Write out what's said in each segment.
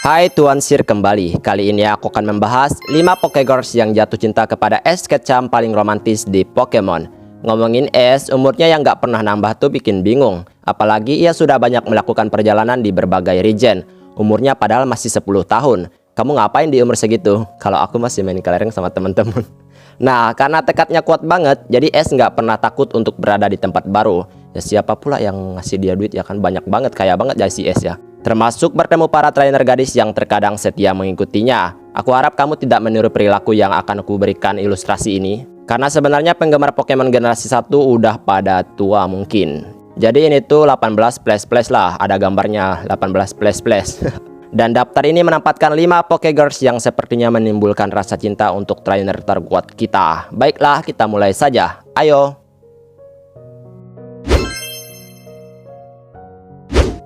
Hai Tuan Sir kembali. Kali ini aku akan membahas 5 Pokégirls yang jatuh cinta kepada Ash Ketchum paling romantis di Pokemon. Ngomongin Ash, umurnya yang gak pernah nambah tuh bikin bingung. Apalagi ia sudah banyak melakukan perjalanan di berbagai region. Umurnya padahal masih 10 tahun. Kamu ngapain di umur segitu? Kalau aku masih main kelereng sama temen-temen. Nah, karena tekadnya kuat banget, jadi Ash nggak pernah takut untuk berada di tempat baru. Ya siapa pula yang ngasih dia duit ya kan, banyak banget, kaya banget ya si Ash ya. Termasuk bertemu para trainer gadis yang terkadang setia mengikutinya. Aku harap kamu tidak meniru perilaku yang akan aku berikan ilustrasi ini. Karena sebenarnya penggemar Pokemon generasi 1 udah pada tua mungkin. Jadi ini tuh 18+ lah, ada gambarnya 18++. Dan daftar ini menempatkan 5 Pokégirls yang sepertinya menimbulkan rasa cinta untuk trainer terkuat kita. Baiklah, kita mulai saja. Ayo.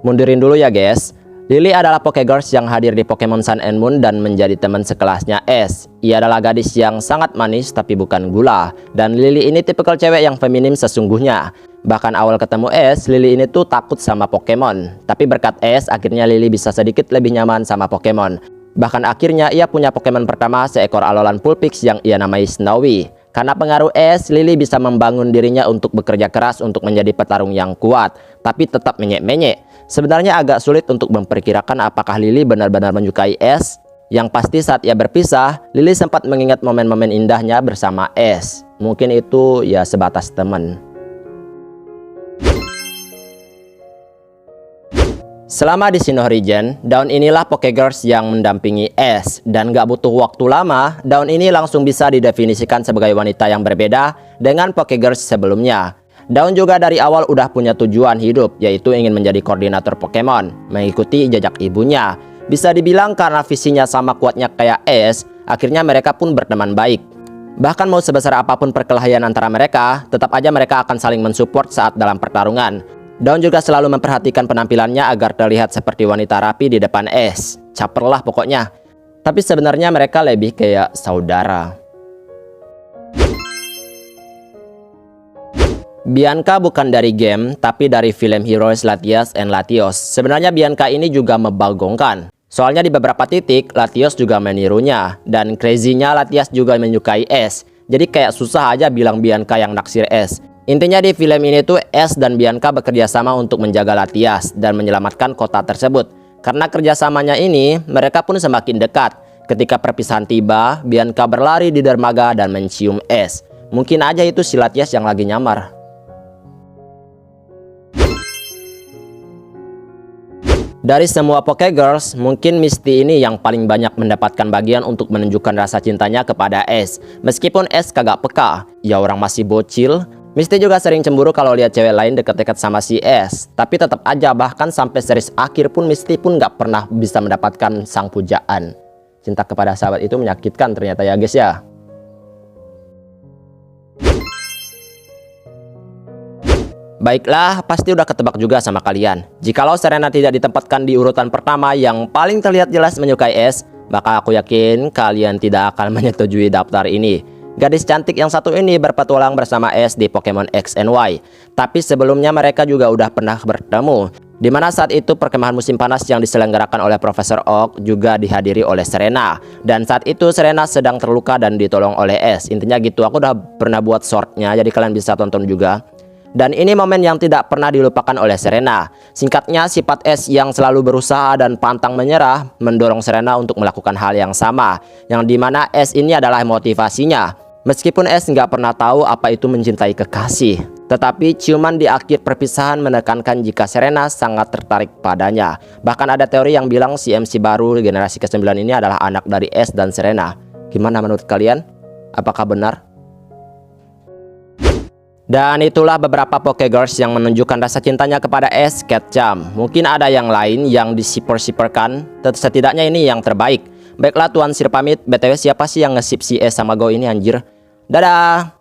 Mundurin dulu ya guys. Lily adalah Pokégirls yang hadir di Pokemon Sun and Moon dan menjadi teman sekelasnya Ash. Ia adalah gadis yang sangat manis tapi bukan gula. Dan Lily ini tipikal cewek yang feminim sesungguhnya. Bahkan awal ketemu Ash, Lily ini tuh takut sama Pokemon. Tapi berkat Ash, akhirnya Lily bisa sedikit lebih nyaman sama Pokemon. Bahkan akhirnya ia punya Pokemon pertama, seekor alolan Vulpix yang ia namai Snowy. Karena pengaruh Ash, Lily bisa membangun dirinya untuk bekerja keras untuk menjadi petarung yang kuat. Tapi tetap menyek-menyek. Sebenarnya agak sulit untuk memperkirakan apakah Lily benar-benar menyukai Ash. Yang pasti saat ia berpisah, Lily sempat mengingat momen-momen indahnya bersama Ash. Mungkin itu ya sebatas teman. Selama di Sinnoh Region, Dawn inilah Pokégirls yang mendampingi Ash. Dan gak butuh waktu lama, Dawn ini langsung bisa didefinisikan sebagai wanita yang berbeda dengan Pokégirls sebelumnya. Dawn juga dari awal udah punya tujuan hidup, yaitu ingin menjadi koordinator Pokemon, mengikuti jejak ibunya. Bisa dibilang karena visinya sama kuatnya kayak Ash, akhirnya mereka pun berteman baik. Bahkan mau sebesar apapun perkelahian antara mereka, tetap aja mereka akan saling mensupport saat dalam pertarungan. Dawn juga selalu memperhatikan penampilannya agar terlihat seperti wanita rapi di depan Ash. Caper lah pokoknya. Tapi sebenarnya mereka lebih kayak saudara. Bianca bukan dari game, tapi dari film Heroes Latias and Latios. Sebenarnya Bianca ini juga membagongkan. Soalnya di beberapa titik, Latios juga menirunya. Dan crazy-nya Latias juga menyukai Ash. Jadi kayak susah aja bilang Bianca yang naksir Ash. Intinya di film ini tuh Ash dan Bianca bekerja sama untuk menjaga Latias dan menyelamatkan kota tersebut. Karena kerjasamanya ini, mereka pun semakin dekat. Ketika perpisahan tiba, Bianca berlari di dermaga dan mencium Ash. Mungkin aja itu si Latias yang lagi nyamar. Dari semua Pokégirls, mungkin Misty ini yang paling banyak mendapatkan bagian untuk menunjukkan rasa cintanya kepada Ash. Meskipun Ash kagak peka, ya orang masih bocil. Misty juga sering cemburu kalau lihat cewek lain deket-deket sama si Ash. Tapi tetap aja, bahkan sampai series akhir pun Misty pun gak pernah bisa mendapatkan sang pujaan. Cinta kepada sahabat itu menyakitkan ternyata ya guys ya. Baiklah, pasti udah ketebak juga sama kalian. Jikalau Serena tidak ditempatkan di urutan pertama yang paling terlihat jelas menyukai Ash, maka aku yakin kalian tidak akan menyetujui daftar ini. Gadis cantik yang satu ini berpetualang bersama Ash di Pokemon X and Y. Tapi sebelumnya mereka juga udah pernah bertemu. Dimana saat itu perkemahan musim panas yang diselenggarakan oleh Profesor Oak juga dihadiri oleh Serena. Dan saat itu Serena sedang terluka dan ditolong oleh Ash. Intinya gitu, aku udah pernah buat shortnya, jadi kalian bisa tonton juga. Dan ini momen yang tidak pernah dilupakan oleh Serena. Singkatnya, sifat Ash yang selalu berusaha dan pantang menyerah mendorong Serena untuk melakukan hal yang sama. Yang dimana Ash ini adalah motivasinya. Meskipun Ash nggak pernah tahu apa itu mencintai kekasih. Tetapi ciuman di akhir perpisahan menekankan jika Serena sangat tertarik padanya. Bahkan ada teori yang bilang si MC baru generasi ke-9 ini adalah anak dari Ash dan Serena. Gimana menurut kalian? Apakah benar? Dan itulah beberapa Pokégirls yang menunjukkan rasa cintanya kepada Ash Ketchum. Mungkin ada yang lain yang disiper-siperkan, setidaknya ini yang terbaik. Baiklah Tuan Sir pamit. BTW siapa sih yang nge-ship si Ash sama Go ini anjir? Dadah!